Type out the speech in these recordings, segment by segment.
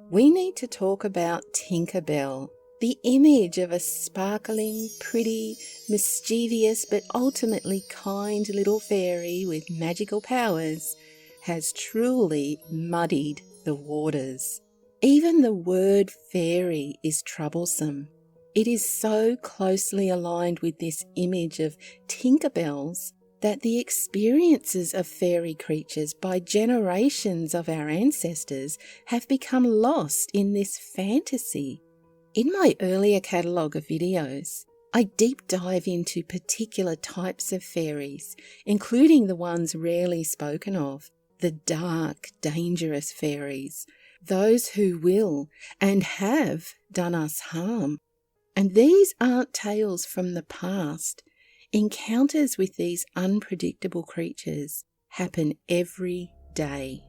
We need to talk about Tinkerbell, the image of a sparkling, pretty, mischievous but ultimately kind little fairy with magical powers has truly muddied the waters. Even the word fairy is troublesome. It is so closely aligned with this image of Tinkerbells that the experiences of fairy creatures by generations of our ancestors have become lost in this fantasy. In my earlier catalogue of videos, I deep dive into particular types of fairies, including the ones rarely spoken of, the dark, dangerous fairies, those who will and have done us harm. And these aren't tales from the past. Encounters with these unpredictable creatures happen every day.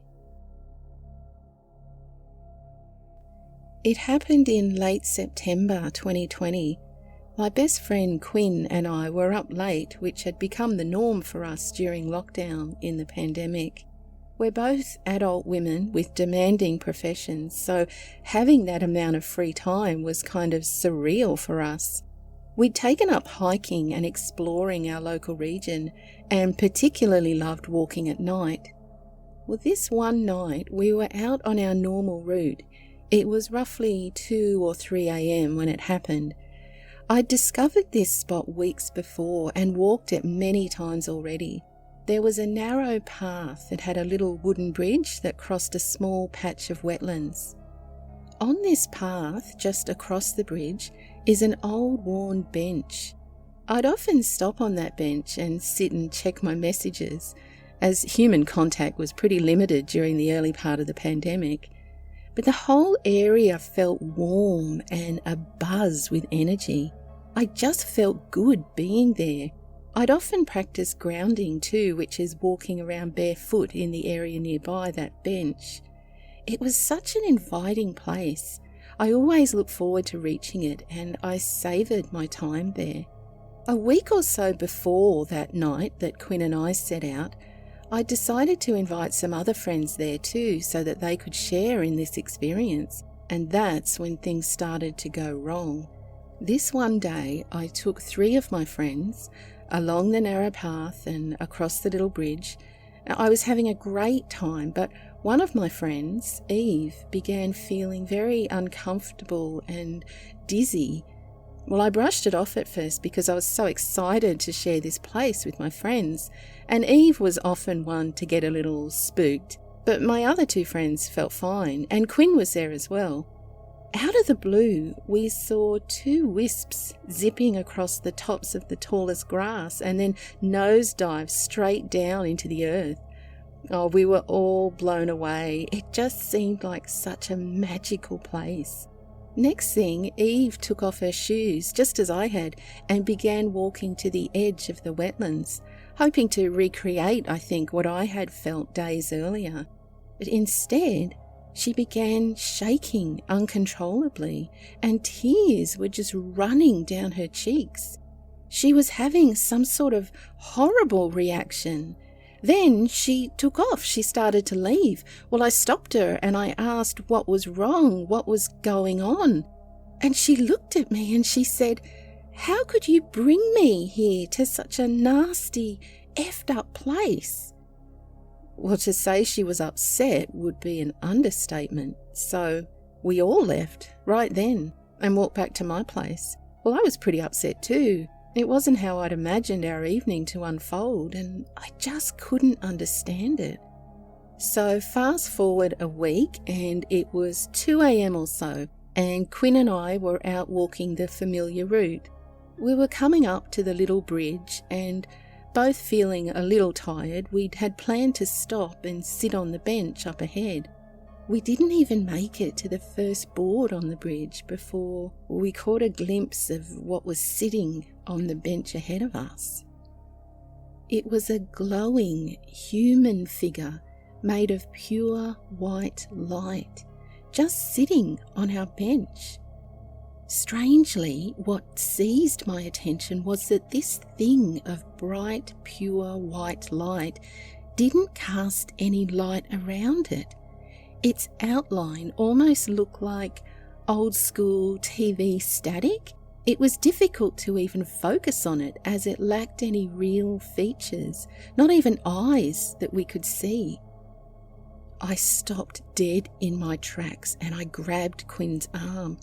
It happened in late September 2020. My best friend Quinn and I were up late, which had become the norm for us during lockdown in the pandemic. We're both adult women with demanding professions, so having that amount of free time was kind of surreal for us. We'd taken up hiking and exploring our local region and particularly loved walking at night. Well, this one night we were out on our normal route. It was roughly 2 or 3 a.m. when it happened. I'd discovered this spot weeks before and walked it many times already. There was a narrow path that had a little wooden bridge that crossed a small patch of wetlands. On this path, just across the bridge, is an old worn bench. I'd often stop on that bench and sit and check my messages, as human contact was pretty limited during the early part of the pandemic. But the whole area felt warm and abuzz with energy. I just felt good being there. I'd often practice grounding too, which is walking around barefoot in the area nearby that bench. It was such an inviting place. I always looked forward to reaching it, and I savoured my time there. A week or so before that night that Quinn and I set out, I decided to invite some other friends there too so that they could share in this experience, and that's when things started to go wrong. This one day I took 3 of my friends along the narrow path and across the little bridge. I was having a great time, but one of my friends, Eve, began feeling very uncomfortable and dizzy. Well, I brushed it off at first because I was so excited to share this place with my friends, and Eve was often one to get a little spooked, but my other 2 friends felt fine, and Quinn was there as well. Out of the blue, we saw 2 wisps zipping across the tops of the tallest grass and then nosedive straight down into the earth. Oh, we were all blown away. It just seemed like such a magical place. Next thing, Eve took off her shoes, just as I had, and began walking to the edge of the wetlands, hoping to recreate, I think, what I had felt days earlier. But instead, she began shaking uncontrollably, and tears were just running down her cheeks. She was having some sort of horrible reaction. Then she took off. She started to leave. Well, I stopped her and I asked what was wrong, what was going on. And she looked at me and she said, "How could you bring me here to such a nasty, effed up place?" Well, to say she was upset would be an understatement. So we all left right then and walked back to my place. Well, I was pretty upset too. It wasn't how I'd imagined our evening to unfold, and I just couldn't understand it. So fast forward a week, and it was 2 a.m. or so, and Quinn and I were out walking the familiar route. We were coming up to the little bridge, and both feeling a little tired, we'd had planned to stop and sit on the bench up ahead. We didn't even make it to the first board on the bridge before we caught a glimpse of what was sitting on the bench ahead of us. It was a glowing human figure made of pure white light, just sitting on our bench. Strangely, what seized my attention was that this thing of bright, pure white light didn't cast any light around it. Its outline almost looked like old school TV static. It was difficult to even focus on it as it lacked any real features, not even eyes that we could see. I stopped dead in my tracks and I grabbed Quinn's arm.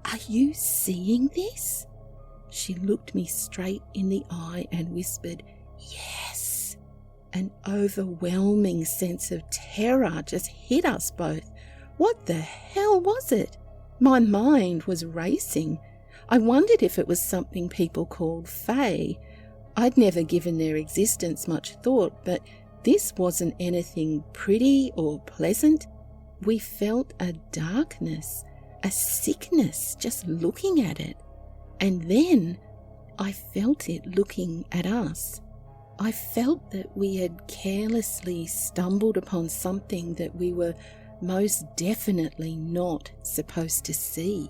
"Are you seeing this?" She looked me straight in the eye and whispered, "Yes." An overwhelming sense of terror just hit us both. What the hell was it? My mind was racing. I wondered if it was something people called Fae. I'd never given their existence much thought, but this wasn't anything pretty or pleasant. We felt a darkness, a sickness just looking at it. And then I felt it looking at us. I felt that we had carelessly stumbled upon something that we were most definitely not supposed to see.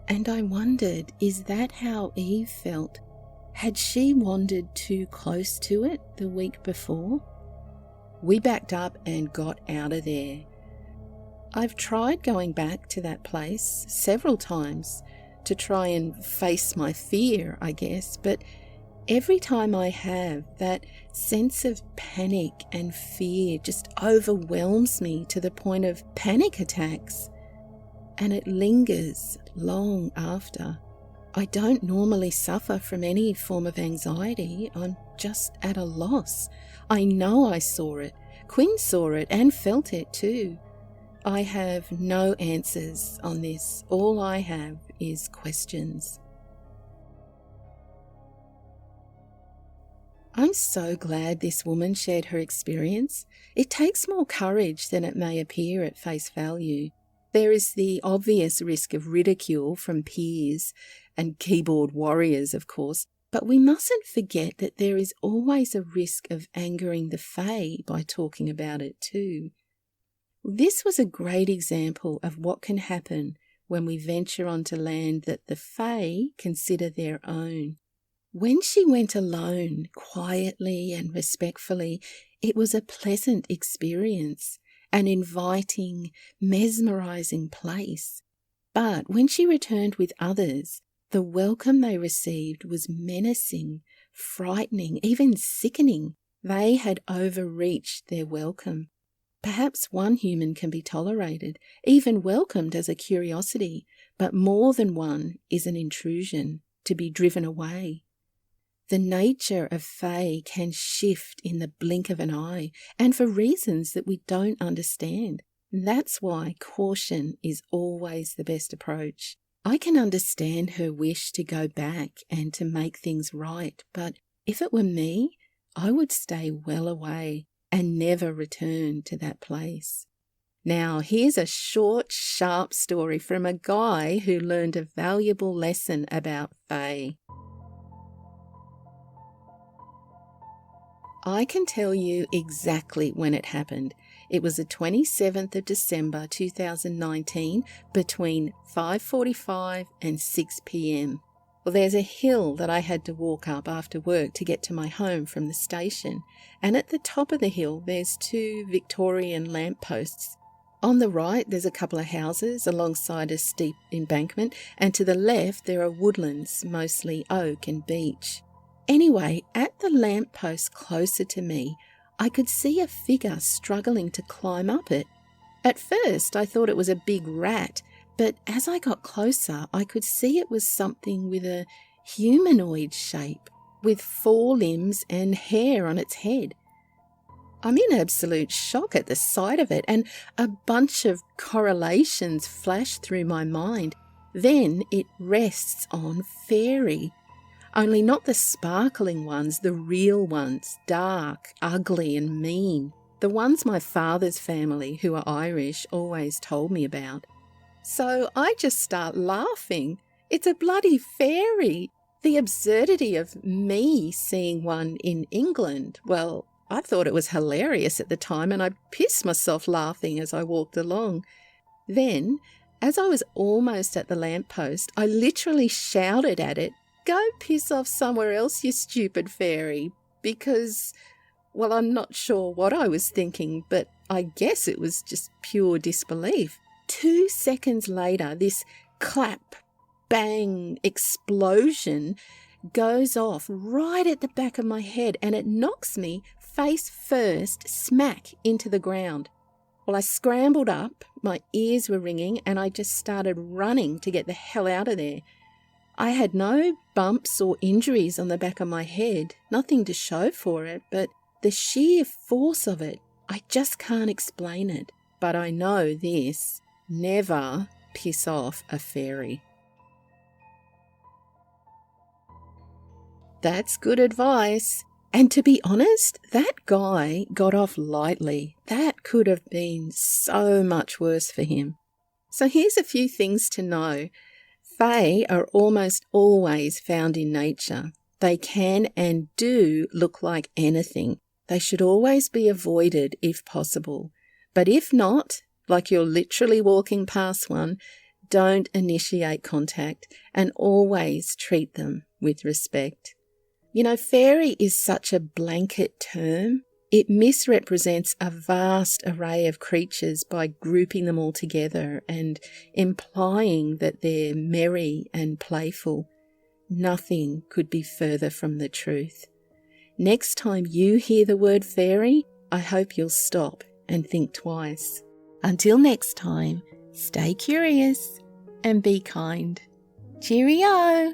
And I wondered, is that how Eve felt? Had she wandered too close to it the week before? We backed up and got out of there. I've tried going back to that place several times to try and face my fear, I guess, but every time I have, that sense of panic and fear just overwhelms me to the point of panic attacks, and it lingers long after. I don't normally suffer from any form of anxiety. I'm just at a loss. I know I saw it. Quinn saw it and felt it too. I have no answers on this. All I have is questions. I'm so glad this woman shared her experience. It takes more courage than it may appear at face value. There is the obvious risk of ridicule from peers and keyboard warriors, of course, but we mustn't forget that there is always a risk of angering the Fae by talking about it too. This was a great example of what can happen when we venture onto land that the Fae consider their own. When she went alone, quietly and respectfully, it was a pleasant experience, an inviting, mesmerizing place. But when she returned with others, the welcome they received was menacing, frightening, even sickening. They had overreached their welcome. Perhaps one human can be tolerated, even welcomed as a curiosity, but more than one is an intrusion, to be driven away. The nature of Fae can shift in the blink of an eye, and for reasons that we don't understand. That's why caution is always the best approach. I can understand her wish to go back and to make things right, but if it were me, I would stay well away and never return to that place. Now, here's a short, sharp story from a guy who learned a valuable lesson about Fae. I can tell you exactly when it happened. It was the 27th of December 2019 between 5:45 and 6 p.m. Well, there's a hill that I had to walk up after work to get to my home from the station, and at the top of the hill there's 2 Victorian lampposts. On the right there's a couple of houses alongside a steep embankment, and to the left there are woodlands, mostly oak and beech. Anyway, at the lamppost closer to me, I could see a figure struggling to climb up it. At first I thought it was a big rat, but as I got closer I could see it was something with a humanoid shape, with 4 limbs and hair on its head. I'm in absolute shock at the sight of it, and a bunch of correlations flashed through my mind. Then it rests on fairy. Only not the sparkling ones, the real ones, dark, ugly and mean. The ones my father's family, who are Irish, always told me about. So I just start laughing. It's a bloody fairy. The absurdity of me seeing one in England, well, I thought it was hilarious at the time, and I pissed myself laughing as I walked along. Then, as I was almost at the lamppost, I literally shouted at it, "Go piss off somewhere else, you stupid fairy," because, well, I'm not sure what I was thinking, but I guess it was just pure disbelief. 2 seconds later, this clap, bang, explosion goes off right at the back of my head, and it knocks me face first smack into the ground. Well, I scrambled up, my ears were ringing, and I just started running to get the hell out of there. I had no bumps or injuries on the back of my head, nothing to show for it, but the sheer force of it, I just can't explain it. But I know this: never piss off a fairy. That's good advice. And to be honest, that guy got off lightly. That could have been so much worse for him. So here's a few things to know. Fae are almost always found in nature. They can and do look like anything. They should always be avoided if possible. But if not, like you're literally walking past one, don't initiate contact and always treat them with respect. You know, fairy is such a blanket term. It misrepresents a vast array of creatures by grouping them all together and implying that they're merry and playful. Nothing could be further from the truth. Next time you hear the word fairy, I hope you'll stop and think twice. Until next time, stay curious and be kind. Cheerio!